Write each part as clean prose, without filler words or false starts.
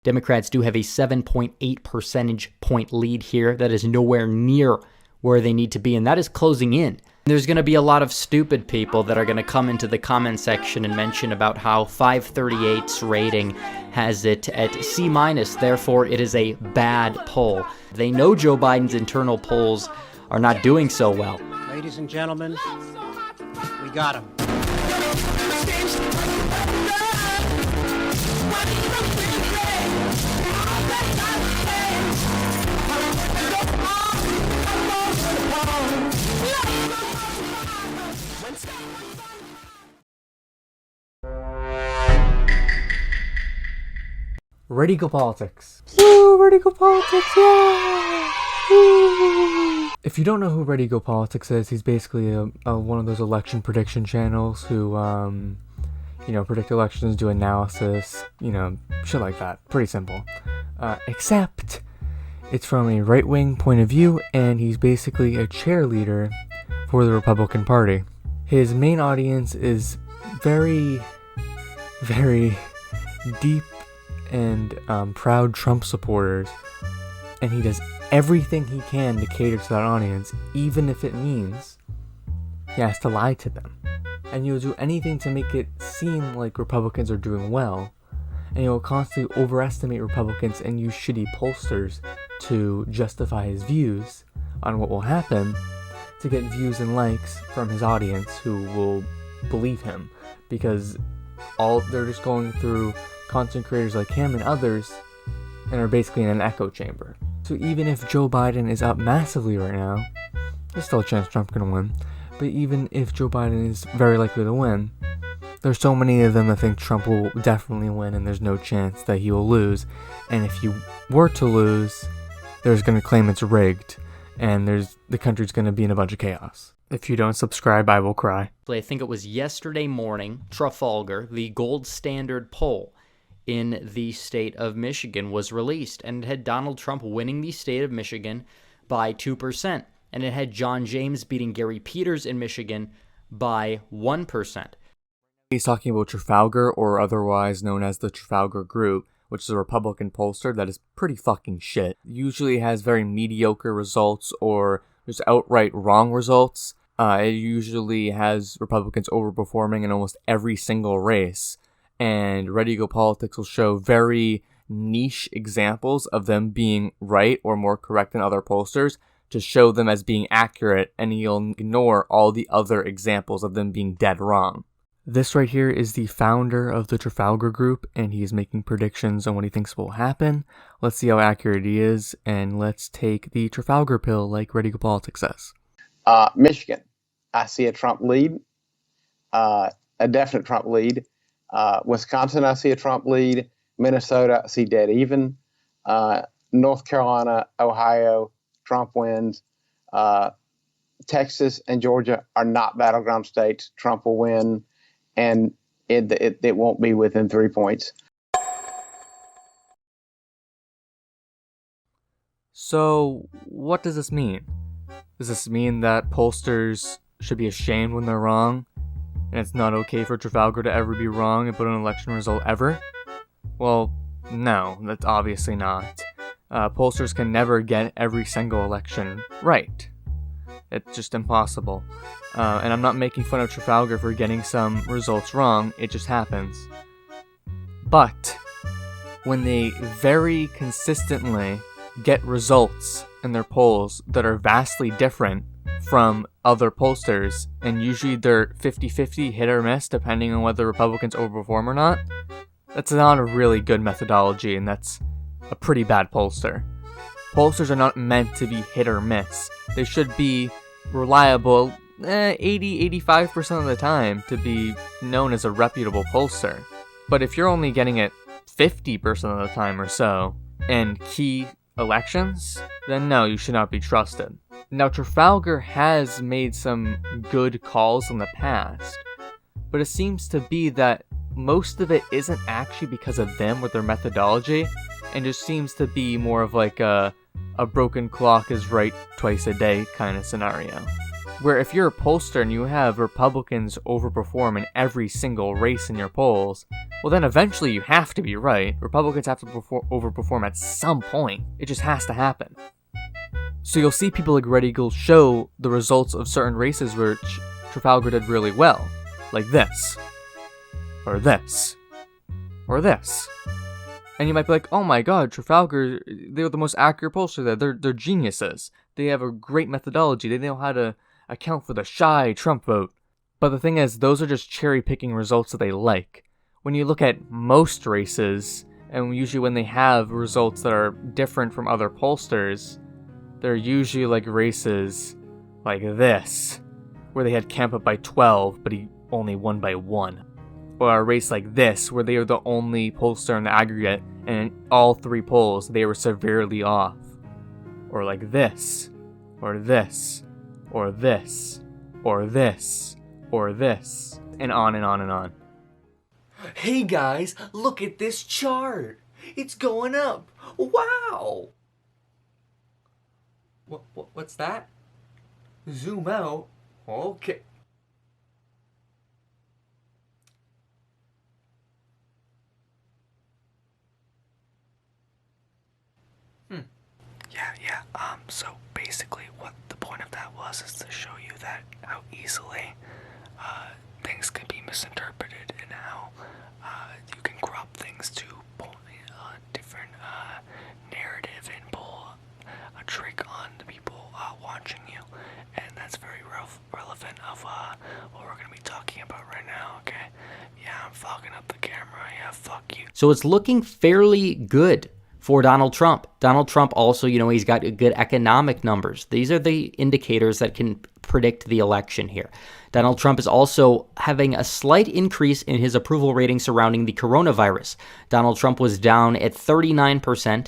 Democrats do have a 7.8 percentage point lead here. That is nowhere near where they need to be, and that is closing in. There's going to be a lot of stupid people that are going to come into the comment section and mention about how 538's rating has it at C-, therefore it is a bad poll. They know Joe Biden's internal polls are not doing so well. Ladies and gentlemen, we got him. Ready Go Politics. Woo! Ready Go Politics, yeah! Woo! If you don't know who Ready Go Politics is, he's basically one of those election prediction channels who, predict elections, do analysis, shit like that. Pretty simple. Except it's from a right-wing point of view, and he's basically a cheerleader for the Republican Party. His main audience is very, very deep and proud Trump supporters, and he does everything he can to cater to that audience, even if it means he has to lie to them. And he'll do anything to make it seem like Republicans are doing well, and he'll constantly overestimate Republicans and use shitty pollsters to justify his views on what will happen to get views and likes from his audience who will believe him, because they're just going through content creators like him and others and are basically in an echo chamber. So even if Joe Biden is up massively right now, there's still a chance Trump's gonna win, but even if Joe Biden is very likely to win, there's so many of them that think Trump will definitely win and there's no chance that he will lose. And if he were to lose, there's gonna claim it's rigged, and the country's gonna be in a bunch of chaos. If you don't subscribe, I will cry. I think it was yesterday morning, Trafalgar, the gold standard poll in the state of Michigan, was released, and it had Donald Trump winning the state of Michigan by 2%, and it had John James beating Gary Peters in Michigan by 1%. He's talking about Trafalgar, or otherwise known as the Trafalgar Group, which is a Republican pollster that is pretty fucking shit. Usually has very mediocre results or just outright wrong results. It usually has Republicans overperforming in almost every single race. And Ready Go Politics will show very niche examples of them being right or more correct than other pollsters to show them as being accurate, and he'll ignore all the other examples of them being dead wrong. This right here is the founder of the Trafalgar Group, and he's making predictions on what he thinks will happen. Let's see how accurate he is, and let's take the Trafalgar pill like Ready Go Politics says. Michigan, I see a Trump lead, a definite Trump lead. Wisconsin, I see a Trump lead. Minnesota, I see dead even. North Carolina, Ohio, Trump wins. Texas and Georgia are not battleground states. Trump will win, and it won't be within 3 points. So, what does this mean? Does this mean that pollsters should be ashamed when they're wrong, and it's not okay for Trafalgar to ever be wrong about an election result ever? Well, no, that's obviously not. Pollsters can never get every single election right. It's just impossible. And I'm not making fun of Trafalgar for getting some results wrong, it just happens. But when they very consistently get results in their polls that are vastly different from other pollsters, and usually they're 50-50, hit or miss, depending on whether Republicans overperform or not, that's not a really good methodology, and that's a pretty bad pollster. Pollsters are not meant to be hit or miss. They should be reliable 80-85% of the time to be known as a reputable pollster. But if you're only getting it 50% of the time or so in key elections, then no, you should not be trusted. Now, Trafalgar has made some good calls in the past, but it seems to be that most of it isn't actually because of them or their methodology, and just seems to be more of like a broken clock is right twice a day kind of scenario. Where if you're a pollster and you have Republicans overperform in every single race in your polls, well then eventually you have to be right. Republicans have to overperform at some point. It just has to happen. So you'll see people like Red Eagle show the results of certain races where Trafalgar did really well. Like this. Or this. Or this. And you might be like, oh my god, Trafalgar, they're the most accurate pollster there. They're geniuses. They have a great methodology. They know how to account for the shy Trump vote. But the thing is, those are just cherry-picking results that they like. When you look at most races, and usually when they have results that are different from other pollsters, they're usually like races like this, where they had Kemp up by 12, but he only won by 1. Or a race like this, where they are the only pollster in the aggregate, and in all 3 polls, they were severely off. Or like this, or this, or this, or this, or this, and on and on and on. Hey guys, look at this chart. It's going up. Wow. What's that? Zoom out. Okay. So basically what the point of that was is to show you that how easily things can be misinterpreted and how you can crop things to pull a different narrative and pull a trick on the people watching you, and that's very relevant of what we're going to be talking about right now, okay? Yeah, I'm fogging up the camera, yeah, fuck you. So it's looking fairly good for Donald Trump. Donald Trump also, he's got good economic numbers. These are the indicators that can predict the election here. Donald Trump is also having a slight increase in his approval rating surrounding the coronavirus. Donald Trump was down at 39%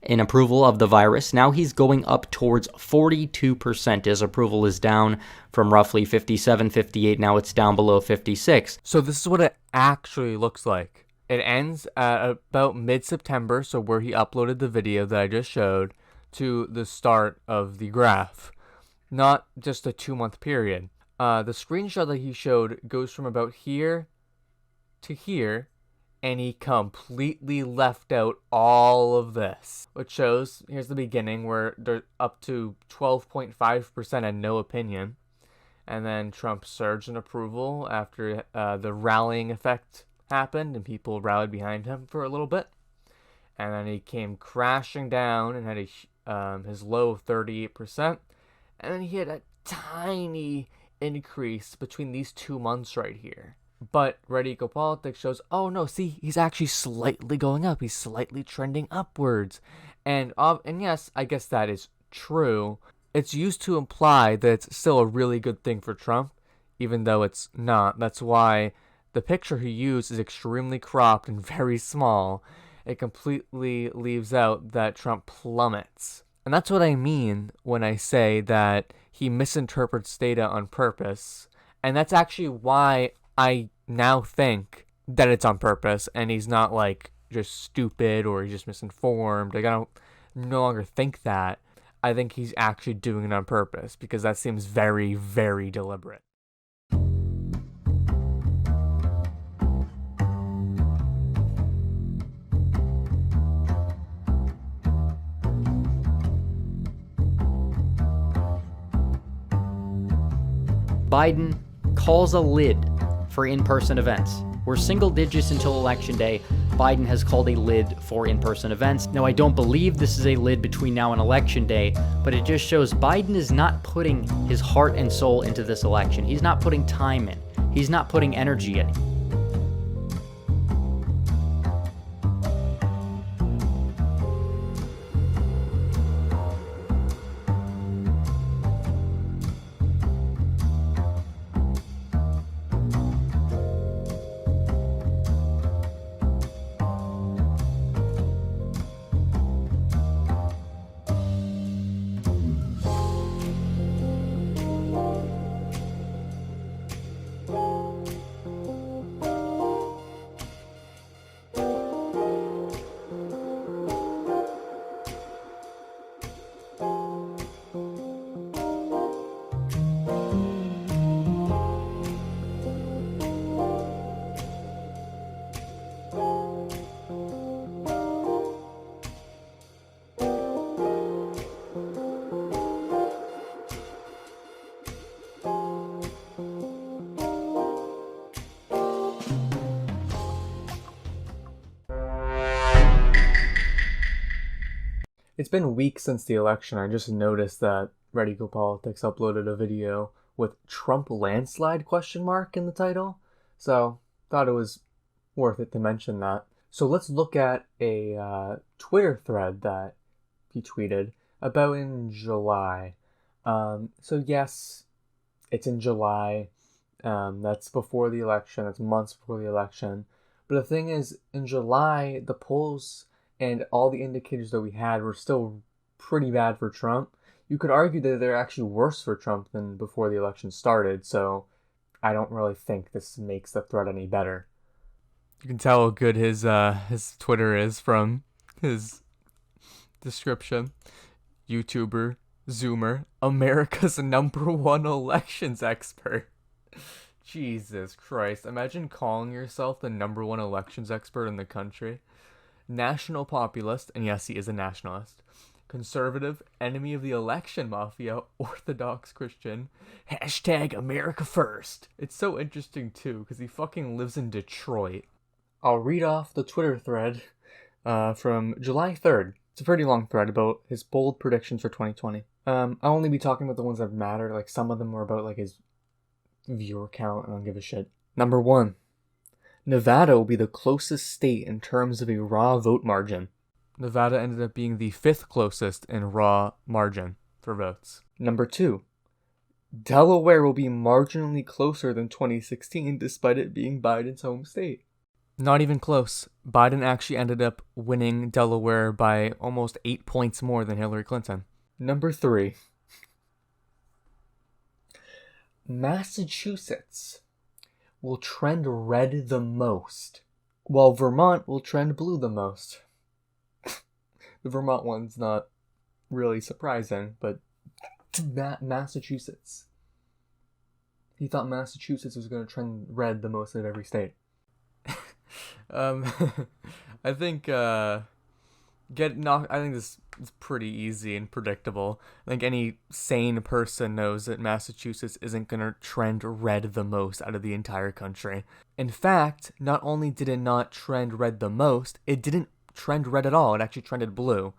in approval of the virus. Now he's going up towards 42%. His approval is down from roughly 57, 58. Now it's down below 56. So this is what it actually looks like. It ends at about mid-September, so where he uploaded the video that I just showed, to the start of the graph. Not just a 2-month period. The screenshot that he showed goes from about here to here, and he completely left out all of this. Which shows, here's the beginning, where they're up to 12.5% and no opinion. And then Trump surged in approval after the rallying effect happened and people rallied behind him for a little bit, and then he came crashing down and had his low of 38%, and then he had a tiny increase between these 2 months right here. But Red Eco Politics shows, oh no, see, he's actually slightly going up, he's slightly trending upwards, and yes, I guess that is true. It's used to imply that it's still a really good thing for Trump, even though it's not. That's why the picture he used is extremely cropped and very small. It completely leaves out that Trump plummets. And that's what I mean when I say that he misinterprets data on purpose. And that's actually why I now think that it's on purpose and he's not like just stupid or he's just misinformed. Like, I don't no longer think that. I think he's actually doing it on purpose because that seems very, very deliberate. Biden calls a lid for in-person events. We're single digits until Election Day. Biden has called a lid for in-person events. Now, I don't believe this is a lid between now and Election Day, but it just shows Biden is not putting his heart and soul into this election. He's not putting time in. He's not putting energy in. It's been weeks since the election. I just noticed that Ready Go Politics uploaded a video with Trump landslide question mark in the title. So thought it was worth it to mention that. So let's look at a Twitter thread that he tweeted about in July. So yes, it's in July. That's before the election. That's months before the election. But the thing is, in July, the polls and all the indicators that we had were still pretty bad for Trump. You could argue that they're actually worse for Trump than before the election started, so I don't really think this makes the thread any better. You can tell how good his Twitter is from his description. YouTuber, Zoomer, America's #1 elections expert. Jesus Christ. Imagine calling yourself the #1 elections expert in the country. National populist, and yes, he is a nationalist. Conservative, enemy of the election mafia, Orthodox Christian, #America first. It's so interesting too, because he fucking lives in Detroit. I'll read off the Twitter thread from July 3rd. It's a pretty long thread about his bold predictions for 2020. I'll only be talking about the ones that matter. Like, some of them were about like his viewer count, and I don't give a shit. Number 1. Nevada will be the closest state in terms of a raw vote margin. Nevada ended up being the 5th closest in raw margin for votes. Number 2. Delaware will be marginally closer than 2016 despite it being Biden's home state. Not even close. Biden actually ended up winning Delaware by almost 8 points more than Hillary Clinton. Number 3. Massachusetts will trend red the most, while Vermont will trend blue the most. The Vermont one's not really surprising, but Massachusetts. He thought Massachusetts was going to trend red the most of every state. I think I think this is pretty easy and predictable. I think any sane person knows that Massachusetts isn't going to trend red the most out of the entire country. In fact, not only did it not trend red the most, it didn't trend red at all. It actually trended blue.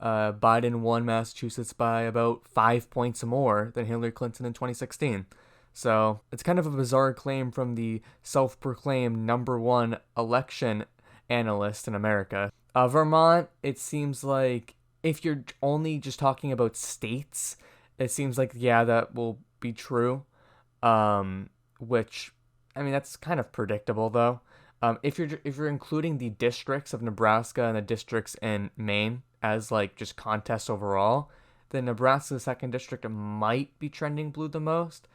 Biden won Massachusetts by about 5 points more than Hillary Clinton in 2016. So it's kind of a bizarre claim from the self-proclaimed #1 election analyst in America. Vermont, it seems like if you're only just talking about states, it seems like, yeah, that will be true. Which, I mean, that's kind of predictable though. If you're including the districts of Nebraska and the districts in Maine as like just contests overall, then Nebraska's 2nd district might be trending blue the most.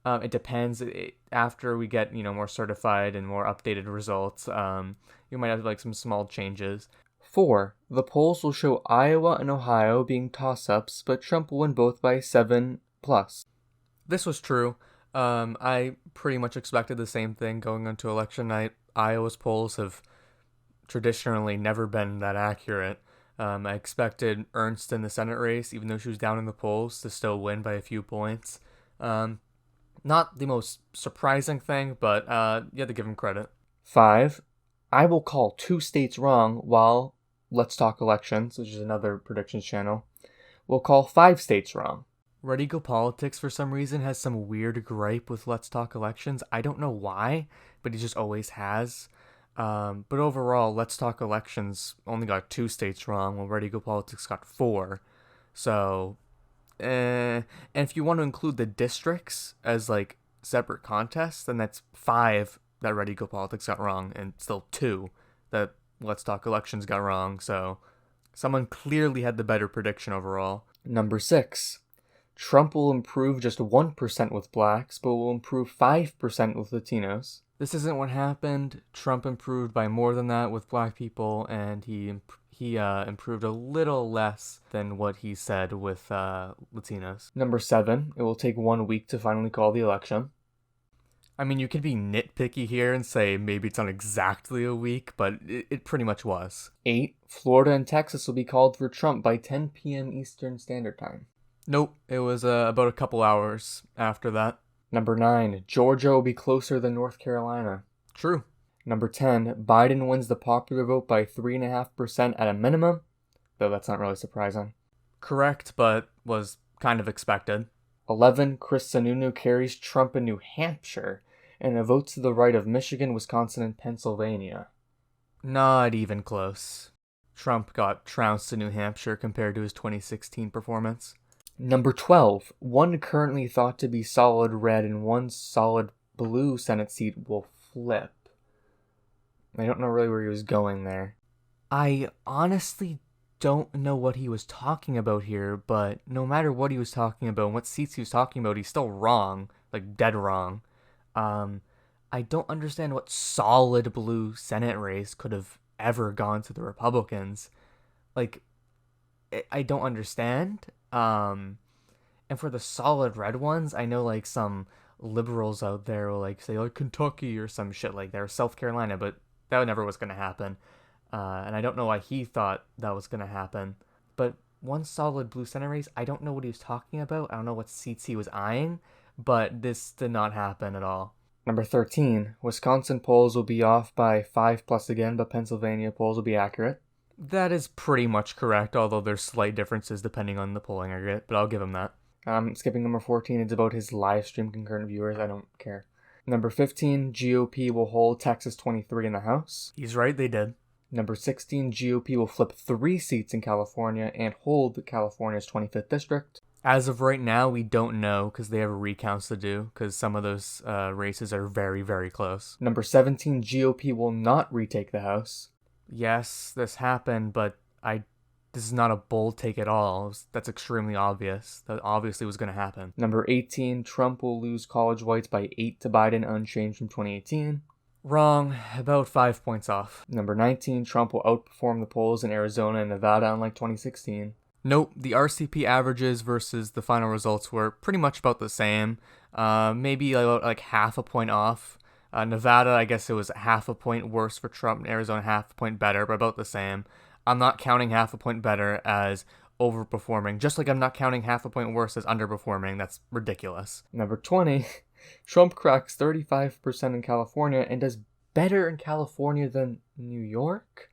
It depends. After we get, more certified and more updated results, you might have like some small changes. 4. The polls will show Iowa and Ohio being toss-ups, but Trump will win both by 7+. This was true. I pretty much expected the same thing going into election night. Iowa's polls have traditionally never been that accurate. I expected Ernst in the Senate race, even though she was down in the polls, to still win by a few points. Not the most surprising thing, but you have to give him credit. 5. I will call 2 states wrong while Let's Talk Elections, which is another predictions channel, will call 5 states wrong. Ready Go Politics, for some reason, has some weird gripe with Let's Talk Elections. I don't know why, but he just always has. But overall, Let's Talk Elections only got 2 states wrong, while Ready Go Politics got 4. So, and if you want to include the districts as like separate contests, then that's 5 that Ready Go Politics got wrong, and still 2 that Let's Talk Elections got wrong. So someone clearly had the better prediction overall. Number 6. Trump will improve just 1% with blacks, but will improve 5% with Latinos. This isn't what happened. Trump improved by more than that with black people, and he improved a little less than what he said with Latinos. Number 7. It will take 1 week to finally call the election. I mean, you could be nitpicky here and say maybe it's not exactly a week, but it pretty much was. 8. Florida and Texas will be called for Trump by 10 p.m. Eastern Standard Time. Nope, it was about a couple hours after that. Number 9. Georgia will be closer than North Carolina. True. Number 10. Biden wins the popular vote by 3.5% at a minimum, though that's not really surprising. Correct, but was kind of expected. 11, Chris Sununu carries Trump in New Hampshire, and a vote to the right of Michigan, Wisconsin, and Pennsylvania. Not even close. Trump got trounced in New Hampshire compared to his 2016 performance. Number 12, one currently thought to be solid red and one solid blue Senate seat will flip. I don't know really where he was going there. I honestly don't know what he was talking about here, but no matter what he was talking about and what seats he was talking about, he's still wrong. Like, dead wrong. I don't understand what solid blue Senate race could have ever gone to the Republicans. Like, I don't understand. And for the solid red ones, I know, like, some liberals out there will, like, say, like, Kentucky or some shit like that, or South Carolina, but that never was going to happen. And I don't know why he thought that was going to happen. But one solid blue Senate race, I don't know what he was talking about. I don't know what seats he was eyeing, but this did not happen at all. Number 13, Wisconsin polls will be off by 5+ again, but Pennsylvania polls will be accurate. That is pretty much correct, although there's slight differences depending on the polling aggregate, but I'll give him that. Skipping number 14, it's about his live stream concurrent viewers. I don't care. Number 15, GOP will hold Texas 23 in the House. He's right, they did. Number 16, GOP will flip 3 seats in California and hold California's 25th district. As of right now, we don't know because they have recounts to do because some of those races are very, very close. Number 17, GOP will not retake the House. Yes, this happened, but this is not a bold take at all. That's extremely obvious. That obviously was going to happen. Number 18, Trump will lose college whites by 8 to Biden, unchanged from 2018. Wrong, about 5 points off. Number 19, Trump will outperform the polls in Arizona and Nevada unlike 2016. Nope, the RCP averages versus the final results were pretty much about the same. Maybe about like half a point off. Nevada, I guess it was half a point worse for Trump, and Arizona half a point better, but about the same. I'm not counting half a point better as overperforming, just like I'm not counting half a point worse as underperforming. That's ridiculous. Number 20, Trump cracks 35% in California and does better in California than New York.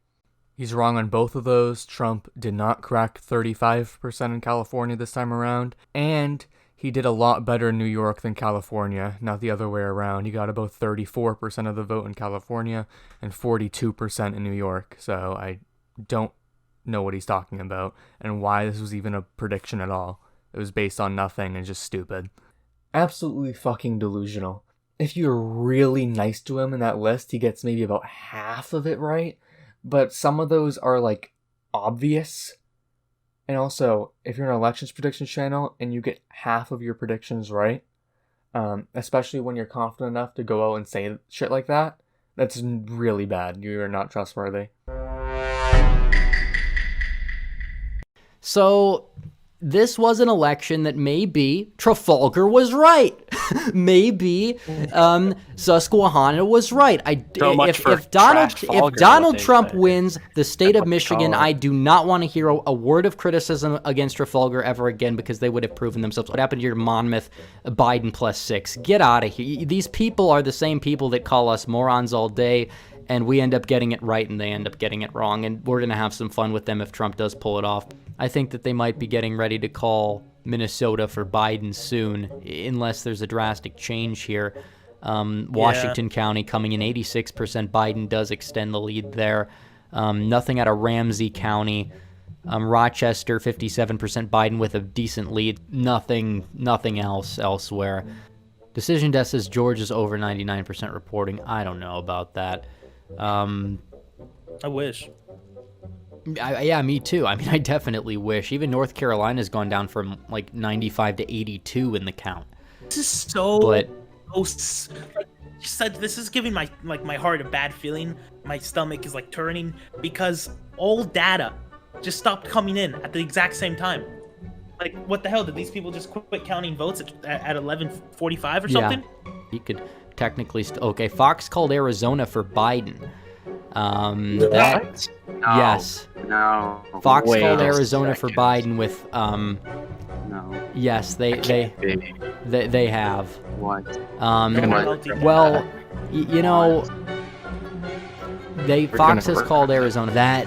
He's wrong on both of those. Trump did not crack 35% in California this time around, and he did a lot better in New York than California, not the other way around. He got about 34% of the vote in California and 42% in New York, so I don't know what he's talking about and why this was even a prediction at all. It was based on nothing and just stupid. Absolutely fucking delusional. If you're really nice to him in that list, he gets maybe about half of it right, but some of those are like obvious. And also, if you're an elections predictions channel and you get half of your predictions right, especially when you're confident enough to go out and say shit like that, that's really bad. You're not trustworthy. So this was an election that maybe Trafalgar was right. Maybe Susquehanna was right. If Donald Trump wins the state of Michigan, I do not want to hear a word of criticism against Trafalgar ever again because they would have proven themselves. What happened to your Monmouth Biden +6? Get out of here. These people are the same people that call us morons all day, and we end up getting it right and they end up getting it wrong, and we're going to have some fun with them if Trump does pull it off. I think that they might be getting ready to call Minnesota for Biden soon, unless there's a drastic change here. Washington County coming in 86%. Biden does extend the lead there. Nothing out of Ramsey County. Rochester, 57%. Biden with a decent lead. Nothing else elsewhere. Decision Desk says George is over 99% reporting. I don't know about that. I wish. Yeah, me too. I mean, I definitely wish. Even North Carolina's gone down from like 95 to 82 in the count. This is so. Like you said, this is giving my heart a bad feeling. My stomach is like turning because all data just stopped coming in at the exact same time. Like, what the hell? Did these people just quit counting votes at 11:45 or something? Yeah, he could technically. Okay, Fox called Arizona for Biden. What? No, yes. No. Fox called Arizona for Biden with No. Yes, they have. What? Well, you know, Fox has called Arizona.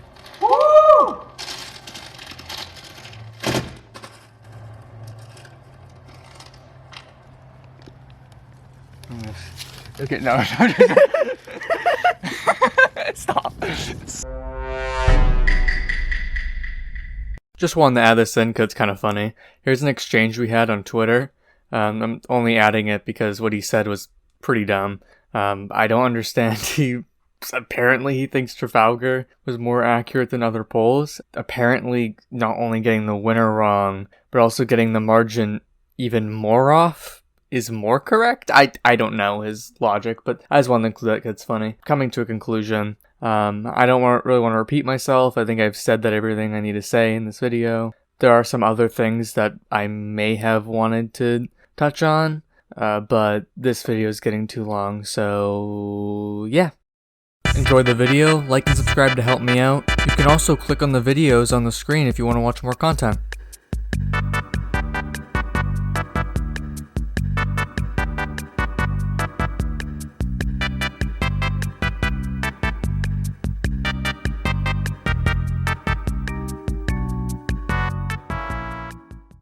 Okay, no. Stop. Just wanted to add this in because it's kind of funny. Here's an exchange we had on Twitter. I'm only adding it because what he said was pretty dumb. I don't understand. Apparently he thinks Trafalgar was more accurate than other polls. Apparently not only getting the winner wrong, but also getting the margin even more off is more correct. I don't know his logic, but I just want to include that 'cause it's funny. Coming to a conclusion, I don't really want to repeat myself. I think I've said that everything I need to say in this video. There are some other things that I may have wanted to touch on, but this video is getting too long, so yeah. Enjoy the video, like and subscribe to help me out. You can also click on the videos on the screen if you want to watch more content.